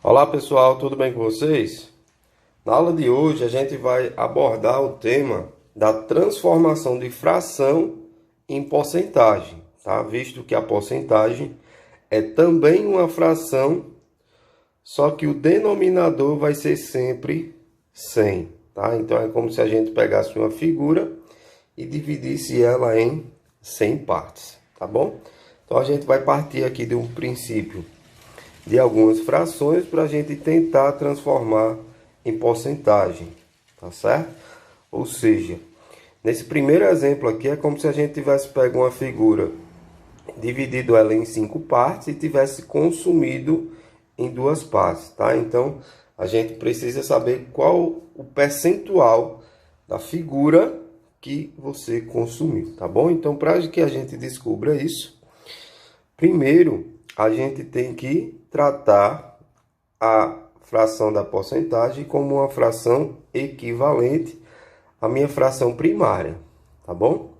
Olá pessoal, tudo bem com vocês? Na aula de hoje a gente vai abordar o tema da transformação de fração em porcentagem, tá? Visto que a porcentagem é também uma fração, só que o denominador vai ser sempre 100, tá? Então é como se a gente pegasse uma figura e dividisse ela em 100 partes, tá bom? Então a gente vai partir aqui de um princípio de algumas frações para a gente tentar transformar em porcentagem, tá certo? Ou seja, nesse primeiro exemplo aqui é como se a gente tivesse pego uma figura, dividido ela em 5 partes e tivesse consumido em 2 partes, tá? Então, a gente precisa saber qual o percentual da figura que você consumiu, tá bom? Então, para que a gente descubra isso, primeiro a gente tem que tratar a fração da porcentagem como uma fração equivalente à minha fração primária, tá bom?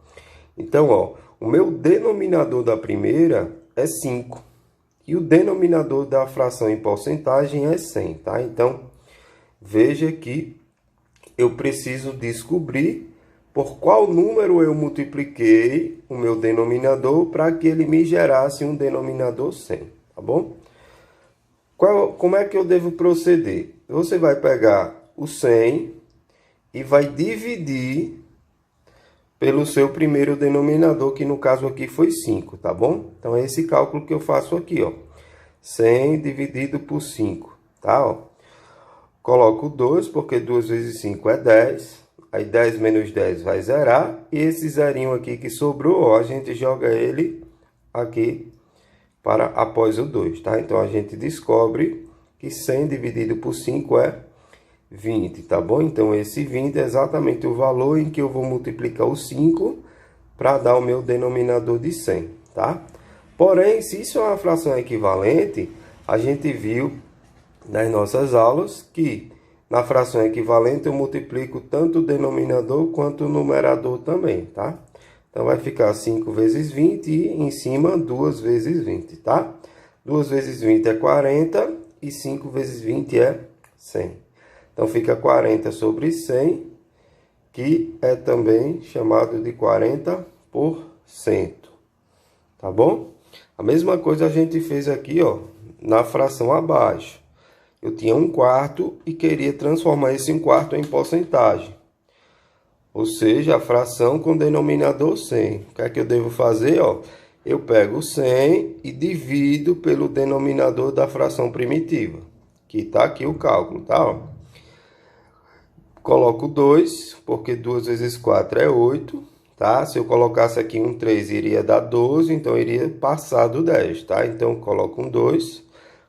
Então, ó, o meu denominador da primeira é 5 e o denominador da fração em porcentagem é 100, tá? Então, veja que eu preciso descobrir por qual número eu multipliquei o meu denominador para que ele me gerasse um denominador 100, tá bom? Como é que eu devo proceder? Você vai pegar o 100 e vai dividir pelo seu primeiro denominador, que no caso aqui foi 5, tá bom? Então é esse cálculo que eu faço aqui, ó. 100 dividido por 5, tá? Ó. Coloco 2, porque 2 vezes 5 é 10. Aí 10 menos 10 vai zerar. E esse zerinho aqui que sobrou, ó, a gente joga ele aqui para após o 2, tá? Então a gente descobre que 100 dividido por 5 é 20, tá bom? Então esse 20 é exatamente o valor em que eu vou multiplicar o 5 para dar o meu denominador de 100, tá? Porém, se isso é uma fração equivalente, a gente viu nas nossas aulas que na fração equivalente eu multiplico tanto o denominador quanto o numerador também, tá? Então vai ficar 5 vezes 20 e em cima 2 vezes 20, tá? 2 vezes 20 é 40 e 5 vezes 20 é 100. Então fica 40 sobre 100, que é também chamado de 40%, tá bom? A mesma coisa a gente fez aqui, ó, na fração abaixo. Eu tinha 1/4 e queria transformar esse 1/4 em porcentagem. Ou seja, a fração com denominador 100. O que é que eu devo fazer? Ó? Eu pego 100 e divido pelo denominador da fração primitiva. Que está aqui o cálculo, tá? Ó. Coloco 2, porque 2 vezes 4 é 8, tá? Se eu colocasse aqui um 3, iria dar 12, então iria passar do 10, tá? Então, coloco um 2,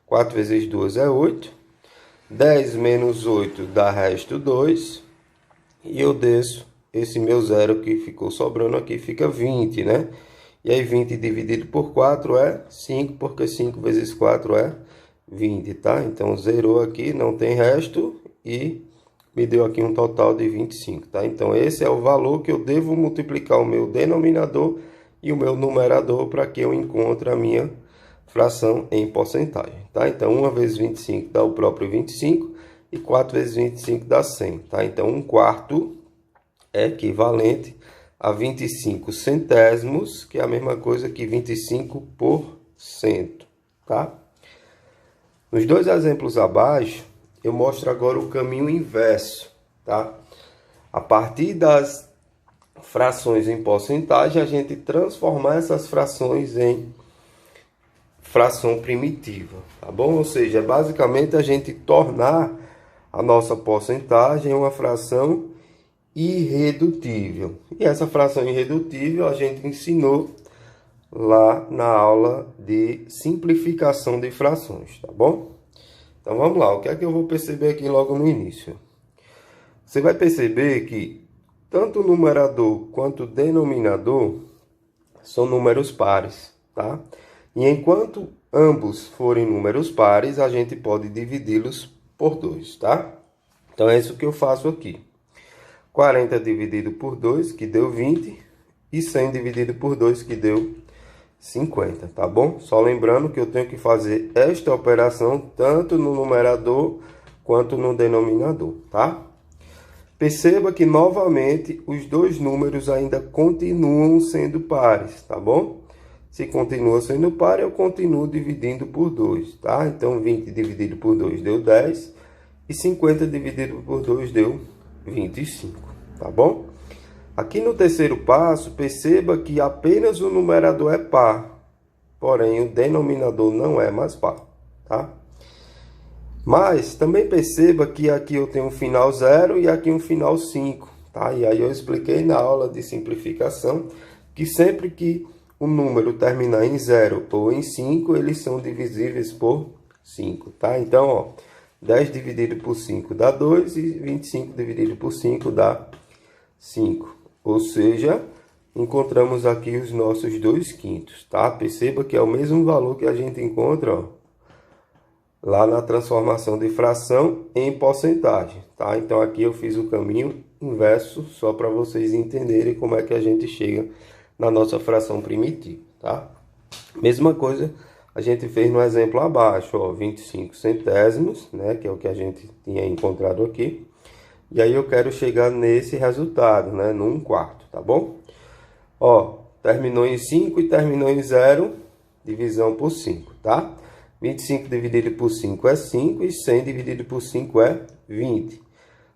4 vezes 2 é 8. 10 menos 8 dá resto 2. E eu desço esse meu zero que ficou sobrando aqui, fica 20, né? E aí 20 dividido por 4 é 5, porque 5 vezes 4 é 20, tá? Então zerou aqui, não tem resto e me deu aqui um total de 25, tá? Então esse é o valor que eu devo multiplicar o meu denominador e o meu numerador para que eu encontre a minha fração em porcentagem, tá? Então 1 vezes 25 dá o próprio 25 e 4 vezes 25 dá 100, tá? Então 1/4 é equivalente a 25 centésimos, que é a mesma coisa que 25%, tá? Nos dois exemplos abaixo, eu mostro agora o caminho inverso, tá? A partir das frações em porcentagem, a gente transformar essas frações em fração primitiva, tá bom? Ou seja, basicamente a gente tornar a nossa porcentagem uma fração irredutível. E essa fração irredutível a gente ensinou lá na aula de simplificação de frações, tá bom? Então vamos lá, o que é que eu vou perceber aqui logo no início? Você vai perceber que tanto o numerador quanto o denominador são números pares, tá? E enquanto ambos forem números pares, a gente pode dividi-los por 2, tá? Então é isso que eu faço aqui. 40 dividido por 2, que deu 20, e 100 dividido por 2, que deu 50, tá bom? Só lembrando que eu tenho que fazer esta operação tanto no numerador quanto no denominador, tá? Perceba que novamente os dois números ainda continuam sendo pares, tá bom? Se continua sendo par, eu continuo dividindo por 2, tá? Então 20 dividido por 2 deu 10 e 50 dividido por 2 deu 25, tá bom? Aqui no terceiro passo, perceba que apenas o numerador é par, porém o denominador não é mais par, tá? Mas também perceba que aqui eu tenho um final 0 e aqui um final 5, tá? E aí eu expliquei na aula de simplificação que sempre que o número terminar em 0 ou em 5, eles são divisíveis por 5, tá? Então, ó, 10 dividido por 5 dá 2 e 25 dividido por 5 dá 5. Ou seja, encontramos aqui os nossos 2/5, tá? Perceba que é o mesmo valor que a gente encontra, ó, lá na transformação de fração em porcentagem, tá? Então aqui eu fiz o caminho inverso só para vocês entenderem como é que a gente chega na nossa fração primitiva, tá? Mesma coisa a gente fez no exemplo abaixo, ó, 25 centésimos, né? Que é o que a gente tinha encontrado aqui. E aí eu quero chegar nesse resultado, né? No 1/4, tá bom? Ó, terminou em 5 e terminou em 0, divisão por 5, tá? 25 dividido por 5 é 5 e 100 dividido por 5 é 20.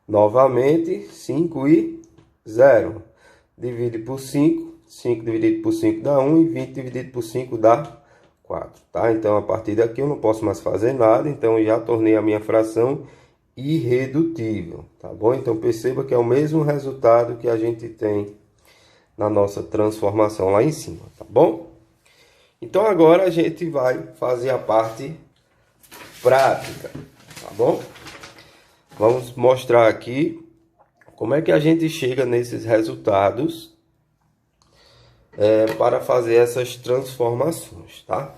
Novamente, 5 e 0. Divide por 5, 5 dividido por 5 dá 1 e 20 dividido por 5 dá 4, tá? Então, a partir daqui eu não posso mais fazer nada, então eu já tornei a minha fração irredutível, tá bom? Então perceba que é o mesmo resultado que a gente tem na nossa transformação lá em cima, tá bom? Então agora a gente vai fazer a parte prática, tá bom? Vamos mostrar aqui como é que a gente chega nesses resultados para fazer essas transformações, tá?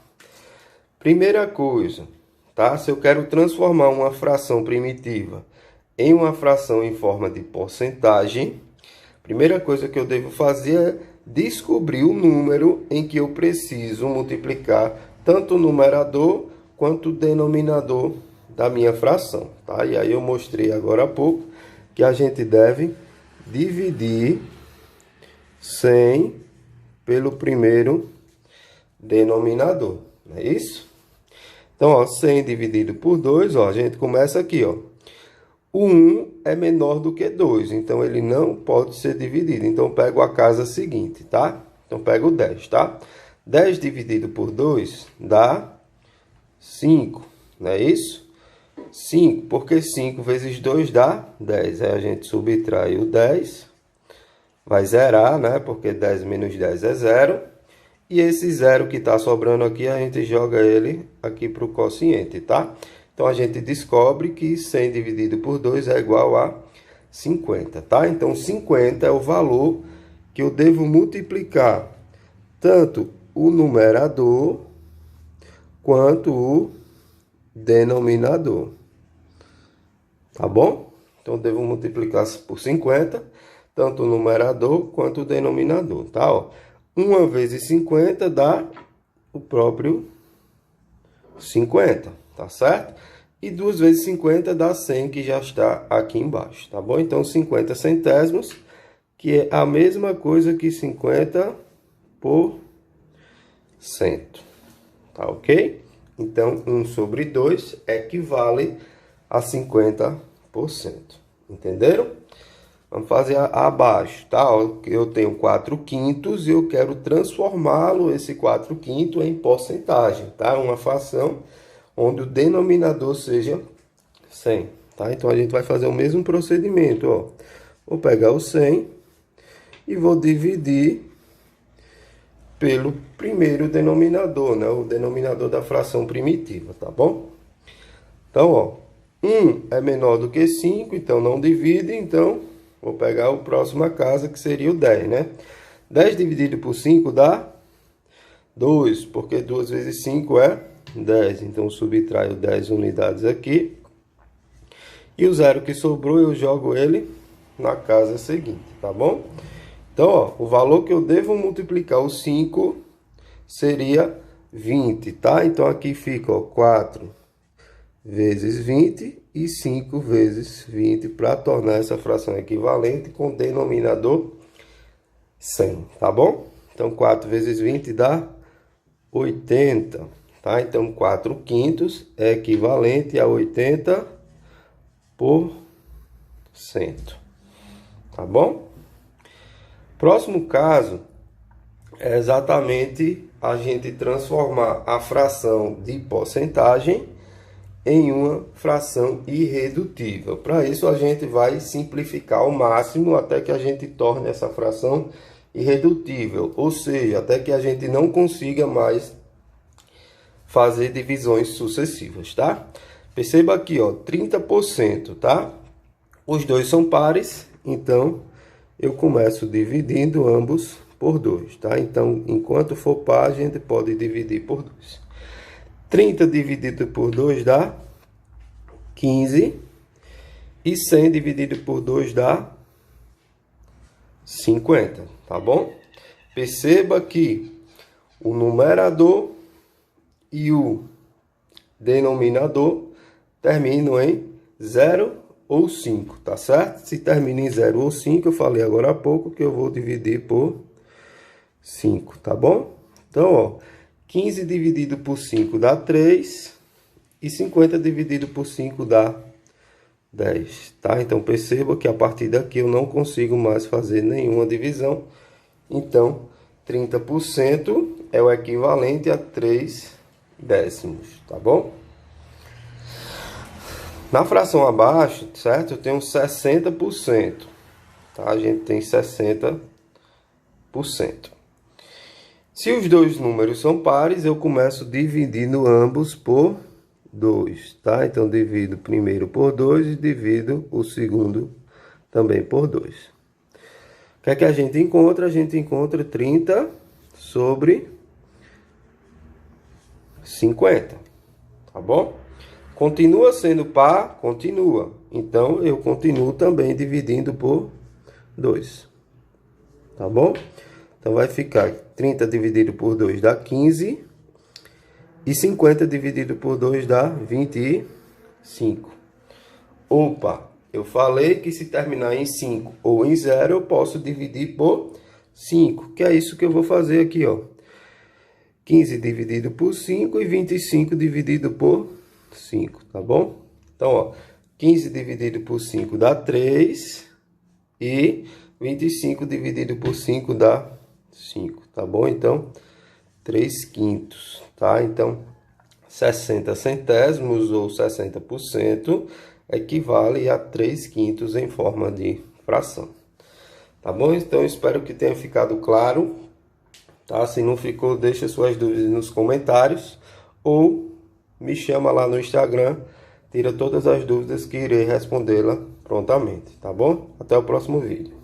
Primeira coisa, tá? Se eu quero transformar uma fração primitiva em uma fração em forma de porcentagem, a primeira coisa que eu devo fazer é descobrir o número em que eu preciso multiplicar tanto o numerador quanto o denominador da minha fração, tá? E aí eu mostrei agora há pouco que a gente deve dividir 100 pelo primeiro denominador, não é isso? Então, ó, 100 dividido por 2, ó, a gente começa aqui, ó. O 1 é menor do que 2, então ele não pode ser dividido. Então, eu pego a casa seguinte, tá? Então, pego o 10, tá? 10 dividido por 2 dá 5, não é isso? 5, porque 5 vezes 2 dá 10. Aí a gente subtrai o 10, vai zerar, né? Porque 10 menos 10 é 0. E esse 0 que está sobrando aqui, a gente joga ele aqui para o quociente, tá? Então, a gente descobre que 100 dividido por 2 é igual a 50, tá? Então, 50 é o valor que eu devo multiplicar tanto o numerador quanto o denominador, tá bom? Então, eu devo multiplicar por 50, tanto o numerador quanto o denominador, tá? Ó, 1 vezes 50 dá o próprio 50, tá certo? E 2 vezes 50 dá 100, que já está aqui embaixo, tá bom? Então, 50 centésimos, que é a mesma coisa que 50 por 100, tá ok? Então, 1 sobre 2 equivale a 50%, entenderam? Vamos fazer abaixo, tá? Eu tenho 4/5 e eu quero transformá-lo, esse 4/5, em porcentagem, tá? Uma fração onde o denominador seja 100, tá? Então, a gente vai fazer o mesmo procedimento, ó. Vou pegar o 100 e vou dividir pelo primeiro denominador, né? O denominador da fração primitiva, tá bom? Então, ó, 1 é menor do que 5, então não divide, então vou pegar o próximo a casa, que seria o 10, né? 10 dividido por 5 dá 2, porque 2 vezes 5 é 10. Então, subtraio 10 unidades aqui. E o 0 que sobrou, eu jogo ele na casa seguinte, tá bom? Então, ó, o valor que eu devo multiplicar o 5 seria 20, tá? Então aqui fica, ó, 4 vezes 20 e 5 vezes 20 para tornar essa fração equivalente com denominador 100, tá bom? Então 4 vezes 20 dá 80, tá? Então 4/5 é equivalente a 80%, tá bom? Próximo caso é exatamente a gente transformar a fração de porcentagem em uma fração irredutível. Para isso a gente vai simplificar ao máximo até que a gente torne essa fração irredutível, ou seja, até que a gente não consiga mais fazer divisões sucessivas, tá? Perceba aqui, ó, 30%, tá? Os dois são pares, então eu começo dividindo ambos por 2, tá? Então, enquanto for par, a gente pode dividir por 2. 30 dividido por 2 dá 15. E 100 dividido por 2 dá 50, tá bom? Perceba que o numerador e o denominador terminam em 0 ou 5, tá certo? Se termina em 0 ou 5, eu falei agora há pouco que eu vou dividir por 5, tá bom? Então, ó, 15 dividido por 5 dá 3 e 50 dividido por 5 dá 10, tá? Então perceba que a partir daqui eu não consigo mais fazer nenhuma divisão. Então 30% é o equivalente a 3 décimos, tá bom? Na fração abaixo, certo? Eu tenho 60%, tá? A gente tem 60%. Se os dois números são pares, eu começo dividindo ambos por 2, tá? Então, divido o primeiro por 2 e divido o segundo também por 2. O que é que a gente encontra? A gente encontra 30 sobre 50, tá bom? Continua sendo par? Continua. Então, eu continuo também dividindo por 2, tá bom? Então, vai ficar 30 dividido por 2 dá 15. E 50 dividido por 2 dá 25. Opa, eu falei que se terminar em 5 ou em 0, eu posso dividir por 5. Que é isso que eu vou fazer aqui, ó. 15 dividido por 5 e 25 dividido por 5, tá bom? Então, ó, 15 dividido por 5 dá 3. E 25 dividido por 5 dá 5, tá bom? Então, 3/5, tá? Então, 60 centésimos ou 60% equivale a 3/5 em forma de fração, tá bom? Então, espero que tenha ficado claro, tá? Se não ficou, deixa suas dúvidas nos comentários ou me chama lá no Instagram, tira todas as dúvidas que irei respondê-la prontamente, tá bom? Até o próximo vídeo.